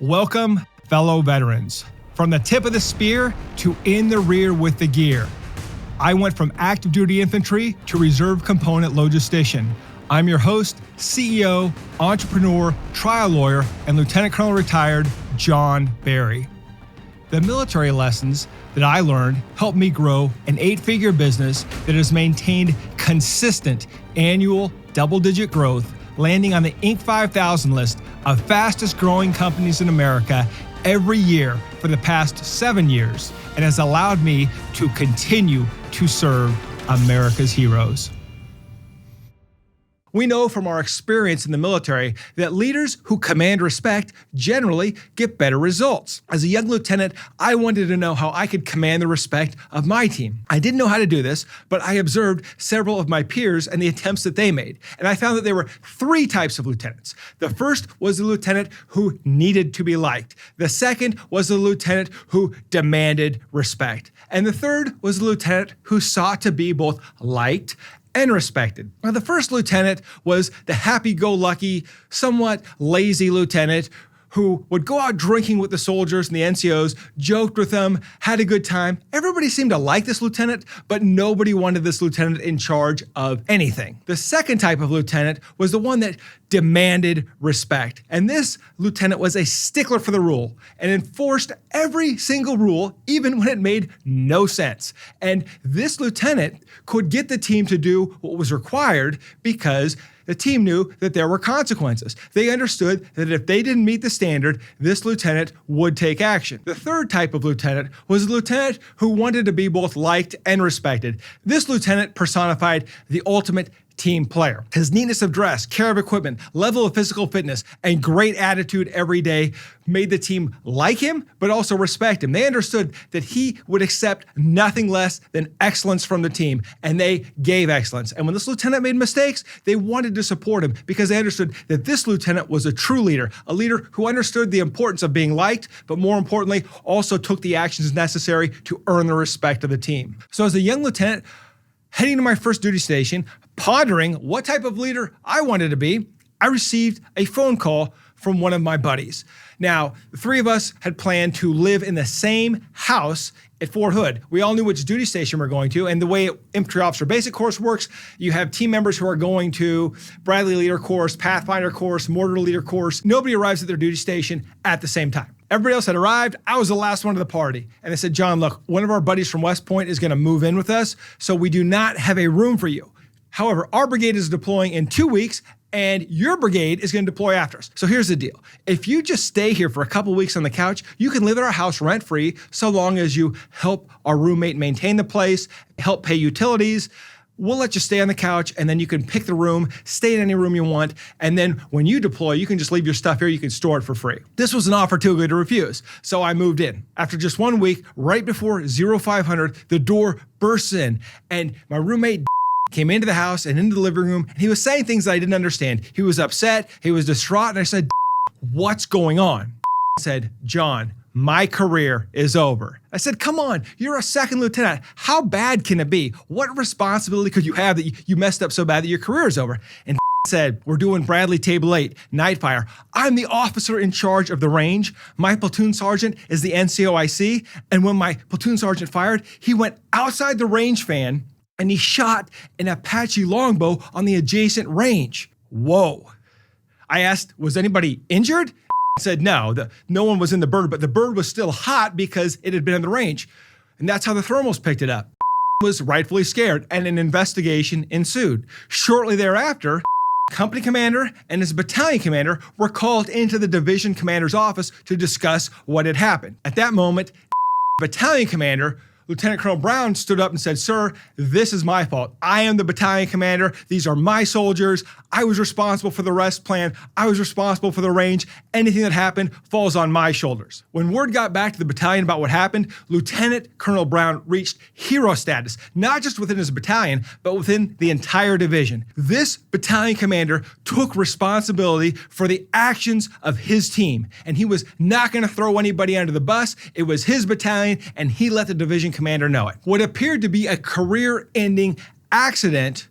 Welcome, fellow veterans. From the tip of the spear to in the rear with the gear. I went from active duty infantry to reserve component logistician. I'm your host, CEO, entrepreneur, trial lawyer, and Lieutenant Colonel retired John Barry. The military lessons that I learned helped me grow an 8-figure business that has maintained consistent annual double-digit growth, landing on the Inc. 5000 list of fastest growing companies in America every year for the past 7 years, and has allowed me to continue to serve America's heroes. We know from our experience in the military that leaders who command respect generally get better results. As a young lieutenant, I wanted to know how I could command the respect of my team. I didn't know how to do this, but I observed several of my peers and the attempts that they made. And I found that there were 3 types of lieutenants. The first was the lieutenant who needed to be liked. The second was the lieutenant who demanded respect. And the third was the lieutenant who sought to be both liked and respected. Now, the first lieutenant was the happy-go-lucky, somewhat lazy lieutenant who would go out drinking with the soldiers and the NCOs, joked with them, had a good time. Everybody seemed to like this lieutenant, but nobody wanted this lieutenant in charge of anything. The second type of lieutenant was the one that demanded respect. And this lieutenant was a stickler for the rule and enforced every single rule, even when it made no sense. And this lieutenant could get the team to do what was required because the team knew that there were consequences. They understood that if they didn't meet the standard, this lieutenant would take action. The third type of lieutenant was a lieutenant who wanted to be both liked and respected. This lieutenant personified the ultimate team player. His neatness of dress, care of equipment, level of physical fitness, and great attitude every day made the team like him, but also respect him. They understood that he would accept nothing less than excellence from the team, and they gave excellence. And when this lieutenant made mistakes, they wanted to support him because they understood that this lieutenant was a true leader, a leader who understood the importance of being liked, but more importantly, also took the actions necessary to earn the respect of the team. So as a young lieutenant, heading to my first duty station, pondering what type of leader I wanted to be, I received a phone call from one of my buddies. Now, the 3 of us had planned to live in the same house at Fort Hood. We all knew which duty station we're going to, and the way infantry officer basic course works, you have team members who are going to Bradley leader course, Pathfinder course, mortar leader course. Nobody arrives at their duty station at the same time. Everybody else had arrived. I was the last one to the party. And I said, John, look, one of our buddies from West Point is gonna move in with us, so we do not have a room for you. However, our brigade is deploying in 2 weeks, and your brigade is gonna deploy after us. So here's the deal. If you just stay here for a couple weeks on the couch, you can live at our house rent-free so long as you help our roommate maintain the place, help pay utilities. We'll let you stay on the couch, and then you can pick the room, stay in any room you want, and then when you deploy, you can just leave your stuff here, you can store it for free. This was an offer too good to refuse, so I moved in. After just 1 week, right before 0500, the door bursts in, and my roommate came into the house and into the living room, and he was saying things that I didn't understand. He was upset, he was distraught, and I said, what's going on? He said, John, my career is over. I said, come on, you're a second lieutenant. How bad can it be? What responsibility could you have that you messed up so bad that your career is over? And said, we're doing Bradley Table 8, night fire. I'm the officer in charge of the range. My platoon sergeant is the NCOIC. And when my platoon sergeant fired, he went outside the range fan and he shot an Apache longbow on the adjacent range. Whoa. I asked, was anybody injured? Said no, no one was in the bird, but the bird was still hot because it had been in the range. And that's how the thermals picked it up. Was rightfully scared, and an investigation ensued. Shortly thereafter, company commander and his battalion commander were called into the division commander's office to discuss what had happened. At that moment, battalion commander Lieutenant Colonel Brown stood up and said, sir, this is my fault. I am the battalion commander. These are my soldiers. I was responsible for the rest plan. I was responsible for the range. Anything that happened falls on my shoulders. When word got back to the battalion about what happened, Lieutenant Colonel Brown reached hero status, not just within his battalion, but within the entire division. This battalion commander took responsibility for the actions of his team, and he was not going to throw anybody under the bus. It was his battalion, and he let the division commander know it. What appeared to be a career-ending accident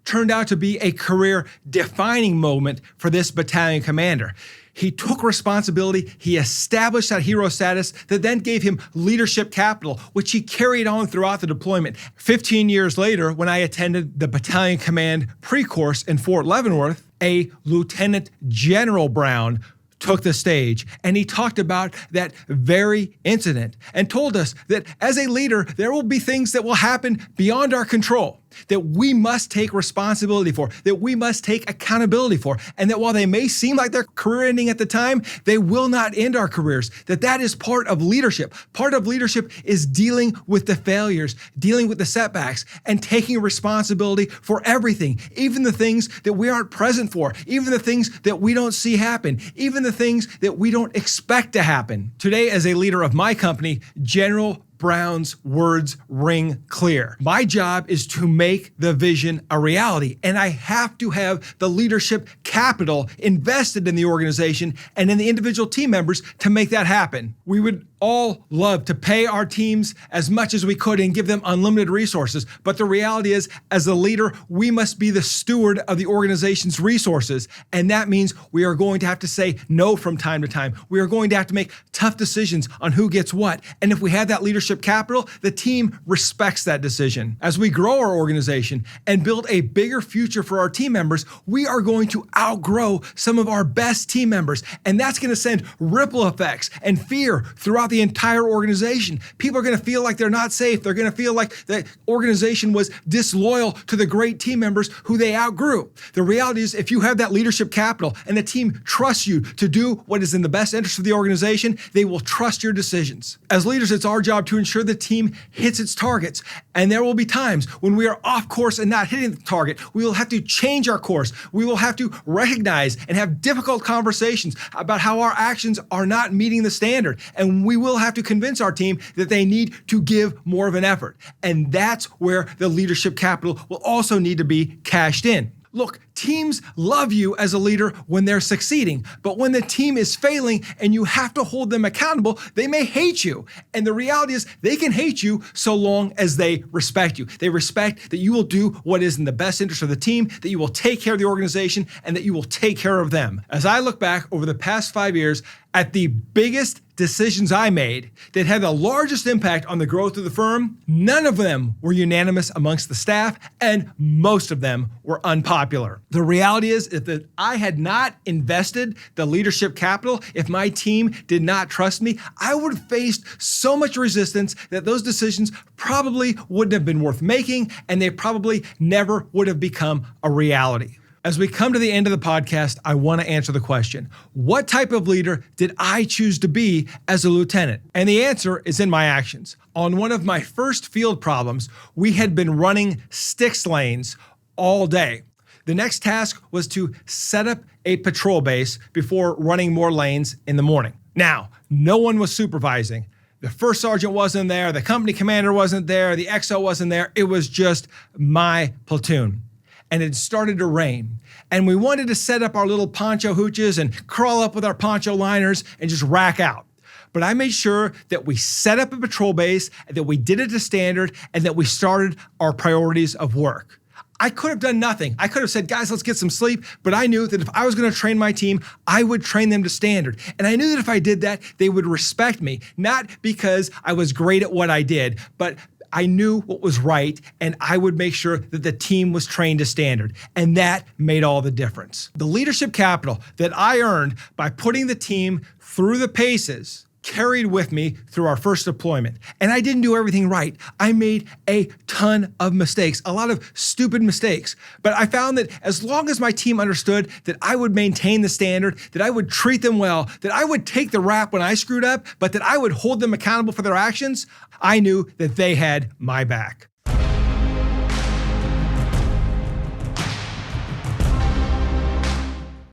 turned out to be a career-defining moment for this battalion commander. He took responsibility. He established that hero status that then gave him leadership capital, which he carried on throughout the deployment. 15 years later, when I attended the Battalion Command pre-course in Fort Leavenworth, a Lieutenant General Brown took the stage, and he talked about that very incident and told us that as a leader, there will be things that will happen beyond our control, that we must take responsibility for, that we must take accountability for, and that while they may seem like they're career ending at the time, they will not end our careers, that is part of leadership. Part of leadership is dealing with the failures, dealing with the setbacks, and taking responsibility for everything, even the things that we aren't present for, even the things that we don't see happen, even the things that we don't expect to happen. Today, as a leader of my company, General Brown's words ring clear. My job is to make the vision a reality, and I have to have the leadership capital invested in the organization and in the individual team members to make that happen. We would all love to pay our teams as much as we could and give them unlimited resources, but the reality is, as a leader, we must be the steward of the organization's resources, and that means we are going to have to say no from time to time. We are going to have to make tough decisions on who gets what, and if we have that leadership capital, the team respects that decision. As we grow our organization and build a bigger future for our team members, we are going to outgrow some of our best team members, and that's going to send ripple effects and fear throughout the entire organization. People are going to feel like they're not safe. They're going to feel like the organization was disloyal to the great team members who they outgrew. The reality is, if you have that leadership capital and the team trusts you to do what is in the best interest of the organization, they will trust your decisions. As leaders, it's our job to ensure the team hits its targets. And there will be times when we are off course and not hitting the target. We will have to change our course. We will have to recognize and have difficult conversations about how our actions are not meeting the standard. And we will have to convince our team that they need to give more of an effort. And that's where the leadership capital will also need to be cashed in. Look, teams love you as a leader when they're succeeding, but when the team is failing and you have to hold them accountable, they may hate you. And the reality is, they can hate you so long as they respect you. They respect that you will do what is in the best interest of the team, that you will take care of the organization, and that you will take care of them. As I look back over the past 5 years at the biggest decisions I made that had the largest impact on the growth of the firm, none of them were unanimous amongst the staff, and most of them were unpopular. The reality is that I had not invested the leadership capital, if my team did not trust me, I would have faced so much resistance that those decisions probably wouldn't have been worth making, and they probably never would have become a reality. As we come to the end of the podcast, I want to answer the question, what type of leader did I choose to be as a lieutenant? And the answer is in my actions. On one of my first field problems, we had been running sticks lanes all day. The next task was to set up a patrol base before running more lanes in the morning. Now, no one was supervising. The first sergeant wasn't there, the company commander wasn't there, the XO wasn't there. It was just my platoon. And it started to rain. And we wanted to set up our little poncho hooches and crawl up with our poncho liners and just rack out. But I made sure that we set up a patrol base, that we did it to standard, and that we started our priorities of work. I could have done nothing. I could have said, guys, let's get some sleep. But I knew that if I was going to train my team, I would train them to standard. And I knew that if I did that, they would respect me, not because I was great at what I did, but I knew what was right, and I would make sure that the team was trained to standard. And that made all the difference. The leadership capital that I earned by putting the team through the paces carried with me through our first deployment. And I didn't do everything right. I made a ton of mistakes, a lot of stupid mistakes. But I found that as long as my team understood that I would maintain the standard, that I would treat them well, that I would take the rap when I screwed up, but that I would hold them accountable for their actions, I knew that they had my back.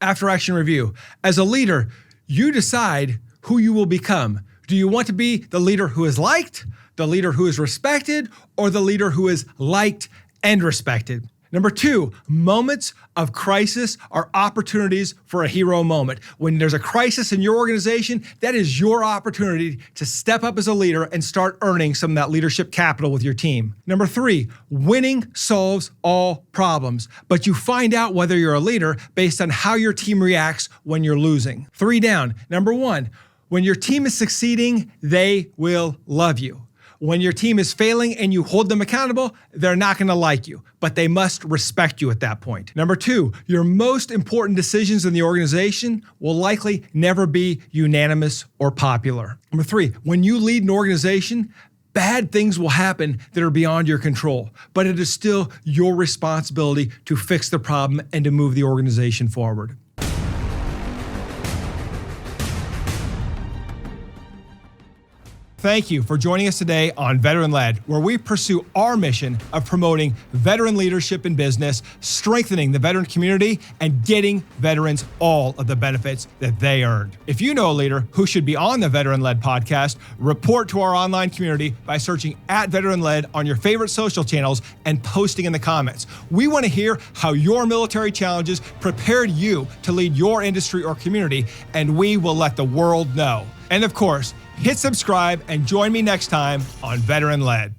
After action review. As a leader, you decide who you will become. Do you want to be the leader who is liked, the leader who is respected, or the leader who is liked and respected? Number 2, moments of crisis are opportunities for a hero moment. When there's a crisis in your organization, that is your opportunity to step up as a leader and start earning some of that leadership capital with your team. Number 3, winning solves all problems, but you find out whether you're a leader based on how your team reacts when you're losing. 3 down. Number 1, when your team is succeeding, they will love you. When your team is failing and you hold them accountable, they're not going to like you, but they must respect you at that point. Number 2, your most important decisions in the organization will likely never be unanimous or popular. Number 3, when you lead an organization, bad things will happen that are beyond your control, but it is still your responsibility to fix the problem and to move the organization forward. Thank you for joining us today on Veteran Led, where we pursue our mission of promoting veteran leadership in business, strengthening the veteran community, and getting veterans all of the benefits that they earned. If you know a leader who should be on the Veteran Led podcast, report to our online community by searching @Veteran Led on your favorite social channels and posting in the comments. We want to hear how your military challenges prepared you to lead your industry or community, and we will let the world know. And of course, hit subscribe and join me next time on Veteran Led.